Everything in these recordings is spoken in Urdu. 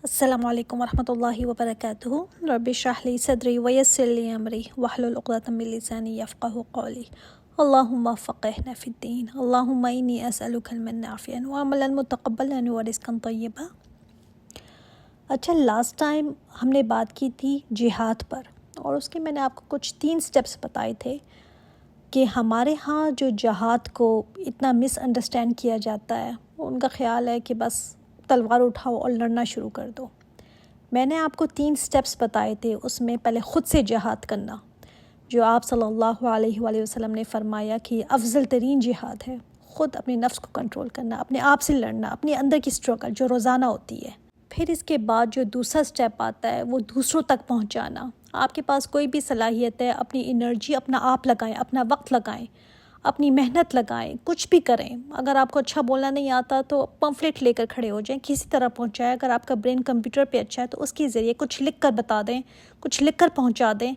السلام علیکم ورحمۃ اللہ وبرکاتہ رب اشرح لی صدری ویسر لی امری واحلل عقدۃ من لسانی یفقہوا قولی اللہم فقہنا فی الدین اللہم انی اسألک علما نافعا وعملا متقبلا ورزقا طیبا۔ اچھا، لاسٹ ٹائم ہم نے بات کی تھی جہاد پر، اور اس کے میں نے آپ کو کچھ 3 سٹیپس بتائے تھے کہ ہمارے ہاں جو جہاد کو اتنا مس انڈرسٹینڈ کیا جاتا ہے، ان کا خیال ہے کہ بس تلوار اٹھاؤ اور لڑنا شروع کر دو۔ میں نے آپ کو 3 سٹیپس بتائے تھے، اس میں پہلے خود سے جہاد کرنا، جو آپ صلی اللہ علیہ وآلہ وسلم نے فرمایا کہ یہ افضل ترین جہاد ہے۔ خود اپنے نفس کو کنٹرول کرنا، اپنے آپ سے لڑنا، اپنے اندر کی اسٹرگل جو روزانہ ہوتی ہے۔ پھر اس کے بعد جو دوسرا سٹیپ آتا ہے وہ دوسروں تک پہنچانا۔ آپ کے پاس کوئی بھی صلاحیت ہے، اپنی انرجی اپنا آپ لگائیں، اپنا وقت لگائیں، اپنی محنت لگائیں، کچھ بھی کریں۔ اگر آپ کو اچھا بولنا نہیں آتا تو پمفلٹ لے کر کھڑے ہو جائیں، کسی طرح پہنچائیں۔ اگر آپ کا برین کمپیوٹر پہ اچھا ہے تو اس کے ذریعے کچھ لکھ کر بتا دیں، کچھ لکھ کر پہنچا دیں،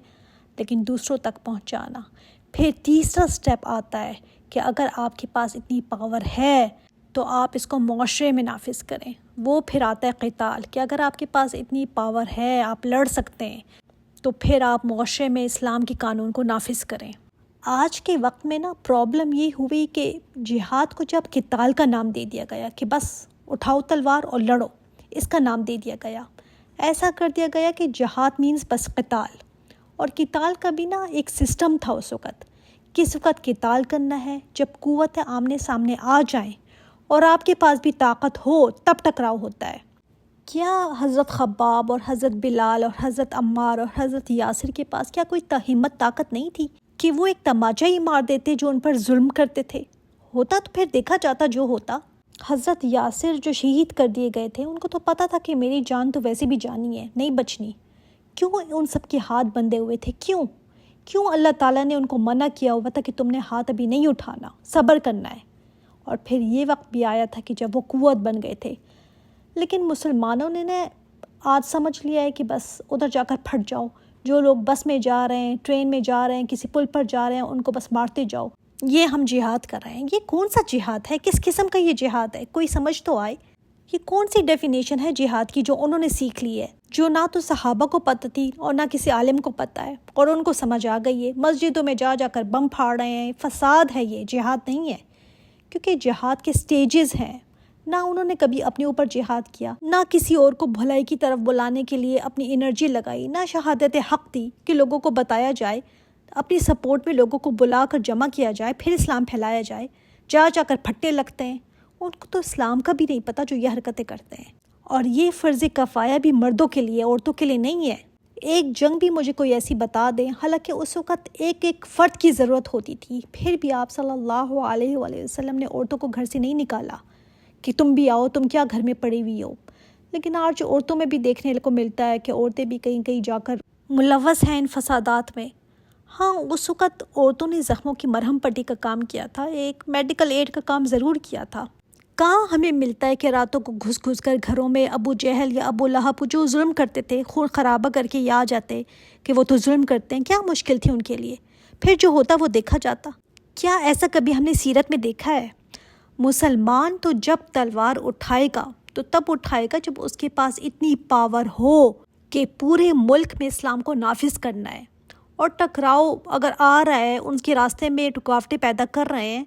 لیکن دوسروں تک پہنچانا۔ پھر تیسرا سٹیپ آتا ہے کہ اگر آپ کے پاس اتنی پاور ہے تو آپ اس کو معاشرے میں نافذ کریں۔ وہ پھر آتا ہے قتال، کہ اگر آپ کے پاس اتنی پاور ہے، آپ لڑ سکتے ہیں، تو پھر آپ معاشرے میں اسلام کے قانون کو نافذ کریں۔ آج کے وقت میں پرابلم یہ ہوئی کہ جہاد کو جب قتال کا نام دے دیا گیا کہ بس اٹھاؤ تلوار اور لڑو، اس کا نام دے دیا گیا۔ ایسا کر دیا گیا کہ جہاد مینز بس قتال، اور قتال کا بھی ایک سسٹم تھا اس وقت۔ کس وقت قتال کرنا ہے؟ جب قوت آمنے سامنے آ جائیں اور آپ کے پاس بھی طاقت ہو تب ٹکراؤ ہوتا ہے۔ کیا حضرت خباب اور حضرت بلال اور حضرت عمار اور حضرت یاسر کے پاس کیا کوئی ہمت طاقت نہیں تھی کہ وہ ایک تماچا ہی مار دیتے جو ان پر ظلم کرتے تھے؟ ہوتا تو پھر دیکھا جاتا جو ہوتا۔ حضرت یاسر جو شہید کر دیے گئے تھے، ان کو تو پتہ تھا کہ میری جان تو ویسے بھی جانی ہے، نہیں بچنی۔ کیوں ان سب کے ہاتھ بندھے ہوئے تھے؟ کیوں اللہ تعالیٰ نے ان کو منع کیا ہوا تھا کہ تم نے ہاتھ ابھی نہیں اٹھانا، صبر کرنا ہے؟ اور پھر یہ وقت بھی آیا تھا کہ جب وہ قوت بن گئے تھے۔ لیکن مسلمانوں نے آج سمجھ لیا ہے کہ بس ادھر جا کر پھٹ جاؤ۔ جو لوگ بس میں جا رہے ہیں، ٹرین میں جا رہے ہیں، کسی پل پر جا رہے ہیں، ان کو بس مارتے جاؤ، یہ ہم جہاد کر رہے ہیں۔ یہ کون سا جہاد ہے؟ کس قسم کا یہ جہاد ہے؟ کوئی سمجھ تو آئے۔ یہ کون سی ڈیفینیشن ہے جہاد کی جو انہوں نے سیکھ لی ہے، جو نہ تو صحابہ کو پتہ تھی اور نہ کسی عالم کو پتہ ہے، اور ان کو سمجھ آ گئی ہے۔ مسجدوں میں جا کر بم پھاڑ رہے ہیں، فساد ہے، یہ جہاد نہیں ہے۔ کیونکہ جہاد کے سٹیجز ہیں۔ نہ انہوں نے کبھی اپنے اوپر جہاد کیا، نہ کسی اور کو بھلائی کی طرف بلانے کے لیے اپنی انرجی لگائی، نہ شہادت حق دی کہ لوگوں کو بتایا جائے، اپنی سپورٹ میں لوگوں کو بلا کر جمع کیا جائے، پھر اسلام پھیلایا جائے۔ جا کر پھٹے لگتے ہیں۔ ان کو تو اسلام کا بھی نہیں پتہ جو یہ حرکتیں کرتے ہیں۔ اور یہ فرض کفایہ بھی مردوں کے لیے، عورتوں کے لیے نہیں ہے۔ ایک جنگ بھی مجھے کوئی ایسی بتا دیں، حالانکہ اس وقت ایک فرد کی ضرورت ہوتی تھی، پھر بھی آپ صلی اللہ علیہ وآلہ وسلم نے عورتوں کو گھر سے نہیں نکالا کہ تم بھی آؤ، تم کیا گھر میں پڑی ہوئی ہو۔ لیکن آج عورتوں میں بھی دیکھنے کو ملتا ہے کہ عورتیں بھی کہیں جا کر ملوث ہیں ان فسادات میں۔ ہاں، اس وقت عورتوں نے زخموں کی مرہم پٹی کا کام کیا تھا، ایک میڈیکل ایڈ کا کام ضرور کیا تھا۔ کہاں ہمیں ملتا ہے کہ راتوں کو گھس کر گھروں میں ابو جہل یا ابو لہب جو ظلم کرتے تھے، خون خرابہ کر کے آ جاتے کہ وہ تو ظلم کرتے ہیں، کیا مشکل تھی ان کے لیے؟ پھر جو ہوتا وہ دیکھا جاتا۔ کیا ایسا کبھی ہم نے سیرت میں دیکھا ہے؟ مسلمان تو جب تلوار اٹھائے گا تو تب اٹھائے گا جب اس کے پاس اتنی پاور ہو کہ پورے ملک میں اسلام کو نافذ کرنا ہے۔ اور ٹکراؤ اگر آ رہا ہے، ان کے راستے میں رکاوٹیں پیدا کر رہے ہیں،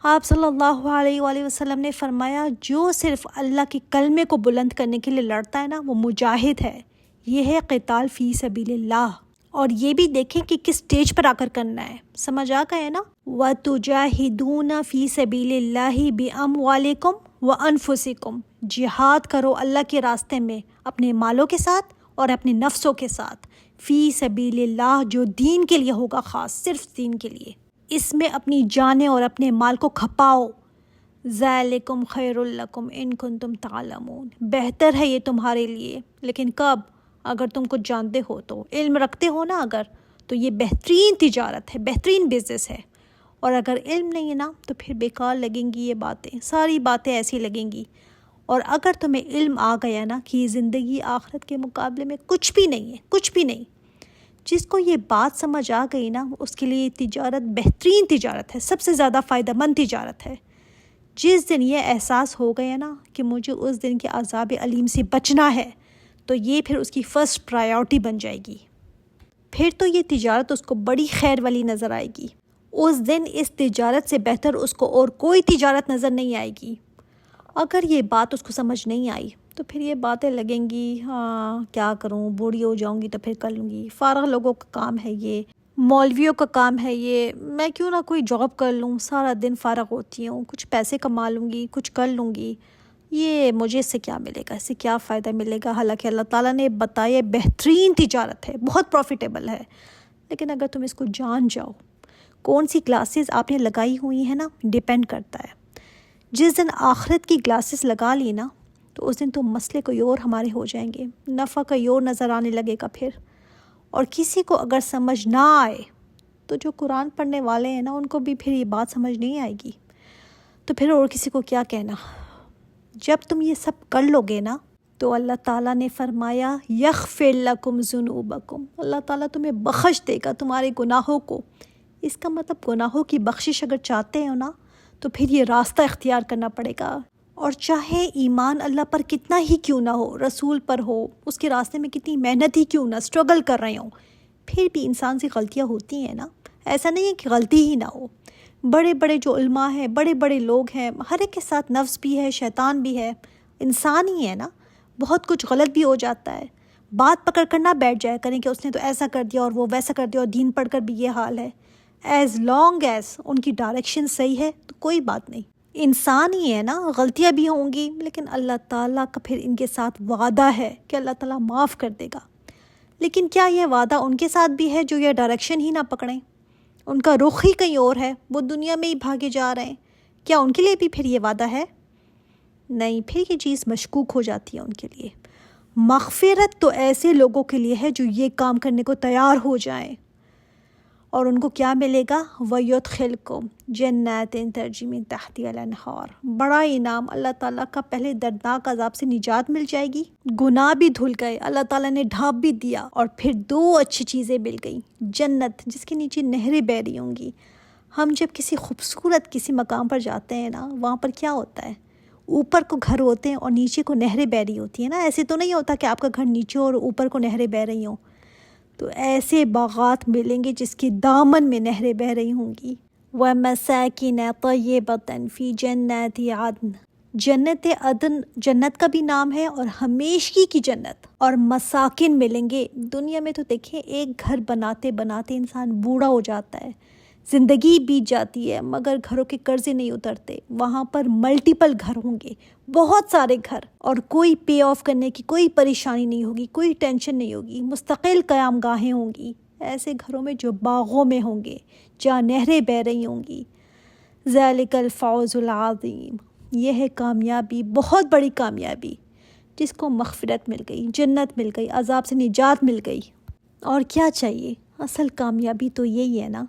آپ صلی اللہ علیہ وآلہ وسلم نے فرمایا جو صرف اللہ کے کلمے کو بلند کرنے کے لیے لڑتا ہے وہ مجاہد ہے۔ یہ ہے قتال فی سبیل اللہ۔ اور یہ بھی دیکھیں کہ کس سٹیج پر آ کر کرنا ہے۔ سمجھ آ گئے نا؟ وَتُجَاهِدُونَ فِي سَبِيلِ اللَّهِ بِأَمْوَالِكُمْ وَأَنفُسِكُمْ۔ جہاد کرو اللہ کے راستے میں اپنے مالوں کے ساتھ اور اپنے نفسوں کے ساتھ، فی سبیل اللہ، جو دین کے لیے ہوگا، خاص صرف دین کے لیے۔ اس میں اپنی جانیں اور اپنے مال کو کھپاؤ۔ ذَلِكُمْ خَيْرٌ لَكُمْ إِن كُنتُمْ تَعْلَمُونَ۔ بہتر ہے یہ تمہارے لیے، لیکن کب؟ اگر تم کچھ جانتے ہو تو، علم رکھتے ہو نا اگر، تو یہ بہترین تجارت ہے، بہترین بزنس ہے۔ اور اگر علم نہیں ہے تو پھر بیکار لگیں گی یہ باتیں، ساری باتیں ایسی لگیں گی۔ اور اگر تمہیں علم آ گیا کہ یہ زندگی آخرت کے مقابلے میں کچھ بھی نہیں ہے، کچھ بھی نہیں، جس کو یہ بات سمجھ آ گئی اس کے لیے تجارت بہترین تجارت ہے، سب سے زیادہ فائدہ مند تجارت ہے۔ جس دن یہ احساس ہو گیا نا کہ مجھے اس دن کے عذاب علیم سے بچنا ہے، تو یہ پھر اس کی فرسٹ پرائیورٹی بن جائے گی. پھر تو یہ تجارت اس کو بڑی خیر والی نظر آئے گی. اس دن اس تجارت سے بہتر اس کو اور کوئی تجارت نظر نہیں آئے گی. اگر یہ بات اس کو سمجھ نہیں آئی تو پھر یہ باتیں لگیں گی، ہاں کیا کروں، بوڑھی ہو جاؤں گی تو پھر کر لوں گی، فارغ لوگوں کا کام ہے یہ، مولویوں کا کام ہے یہ، میں کیوں نہ کوئی جاب کر لوں، سارا دن فارغ ہوتی ہوں، کچھ پیسے کما لوں گی، کچھ کر لوں گی، یہ مجھے اس سے کیا ملے گا، اس سے کیا فائدہ ملے گا. حالانکہ اللہ تعالیٰ نے بتایا بہترین تجارت ہے، بہت پروفیٹیبل ہے. لیکن اگر تم اس کو جان جاؤ، کون سی کلاسز آپ نے لگائی ہوئی ہیں نا، ڈیپینڈ کرتا ہے. جس دن آخرت کی کلاسز لگا لی نا تو اس دن تو مسئلے کوئی اور ہمارے ہو جائیں گے، نفع کوئی اور نظر آنے لگے گا پھر. اور کسی کو اگر سمجھ نہ آئے تو جو قرآن پڑھنے والے ہیں نا ان کو بھی پھر یہ بات سمجھ نہیں آئے گی، تو پھر اور کسی کو کیا کہنا. جب تم یہ سب کر لو گے نا تو اللہ تعالیٰ نے فرمایا یغفر لکم ذنوبکم، اللہ تعالیٰ تمہیں بخش دے گا تمہارے گناہوں کو. اس کا مطلب گناہوں کی بخشش اگر چاہتے ہو نا تو پھر یہ راستہ اختیار کرنا پڑے گا. اور چاہے ایمان اللہ پر کتنا ہی کیوں نہ ہو، رسول پر ہو، اس کے راستے میں کتنی محنت ہی کیوں نہ اسٹرگل کر رہے ہوں، پھر بھی انسان سے غلطیاں ہوتی ہیں نا. ایسا نہیں ہے کہ غلطی ہی نہ ہو. بڑے بڑے جو علماء ہیں، بڑے بڑے لوگ ہیں، ہر ایک کے ساتھ نفس بھی ہے، شیطان بھی ہے، انسان ہی ہے نا، بہت کچھ غلط بھی ہو جاتا ہے. بات پکڑ کر نہ بیٹھ جائے کریں کہ اس نے تو ایسا کر دیا اور وہ ویسا کر دیا اور دین پڑھ کر بھی یہ حال ہے. ایز لانگ ایز ان کی ڈائریکشن صحیح ہے تو کوئی بات نہیں. انسان ہی ہے نا، غلطیاں بھی ہوں گی، لیکن اللہ تعالیٰ کا پھر ان کے ساتھ وعدہ ہے کہ اللہ تعالیٰ معاف کر دے گا. لیکن کیا یہ وعدہ ان کے ساتھ بھی ہے جو یہ ڈائریکشن ہی نہ پکڑیں، ان کا رخ ہی کہیں اور ہے، وہ دنیا میں ہی بھاگے جا رہے ہیں؟ کیا ان کے لیے بھی پھر یہ وعدہ ہے؟ نہیں، پھر یہ چیز مشکوک ہو جاتی ہے ان کے لیے. مغفرت تو ایسے لوگوں کے لیے ہے جو یہ کام کرنے کو تیار ہو جائیں. اور ان کو کیا ملے گا؟ وَيُدْخِلْكُمْ جَنَّاتٍ تَجْرِی مِن تَحْتِهَا الْأَنْہَارُ، بڑا انعام، اللہ تعالیٰ کا پہلے دردناک عذاب سے نجات مل جائے گی، گناہ بھی دھل گئے، اللہ تعالیٰ نے ڈھانپ بھی دیا، اور پھر 2 اچھی چیزیں مل گئیں، جنت جس کے نیچے نہریں بہہ رہی ہوں گی. ہم جب کسی خوبصورت کسی مقام پر جاتے ہیں نا، وہاں پر کیا ہوتا ہے، اوپر کو گھر ہوتے ہیں اور نیچے کو نہریں بہہ رہی ہوتی ہیں نا. ایسے تو نہیں ہوتا کہ آپ کا گھر نیچے اور اوپر کو نہریں بہہ رہی ہوں. تو ایسے باغات ملیں گے جس کے دامن میں نہریں بہہ رہی ہوں گی. وَمَسَاكِنَ طَيِّبَةً فِي جَنَّاتِ عَدْنٍ، جنت عدن جنت کا بھی نام ہے، اور ہمیشگی کی جنت. اور مساکن ملیں گے. دنیا میں تو دیکھیں ایک گھر بناتے بناتے انسان بوڑھا ہو جاتا ہے، زندگی بیت جاتی ہے، مگر گھروں کے قرضے نہیں اترتے. وہاں پر ملٹیپل گھر ہوں گے، بہت سارے گھر، اور کوئی پے آف کرنے کی کوئی پریشانی نہیں ہوگی، کوئی ٹینشن نہیں ہوگی، مستقل قیام گاہیں ہوں گی ایسے گھروں میں جو باغوں میں ہوں گے، جہاں نہریں بہہ رہی ہوں گی. ذَلِكَ الْفَوْزُ الْعَظِيمُ، یہ ہے کامیابی، بہت بڑی کامیابی، جس کو مغفرت مل گئی، جنت مل گئی، عذاب سے نجات مل گئی. اور کیا چاہیے؟ اصل کامیابی تو یہی ہے نا.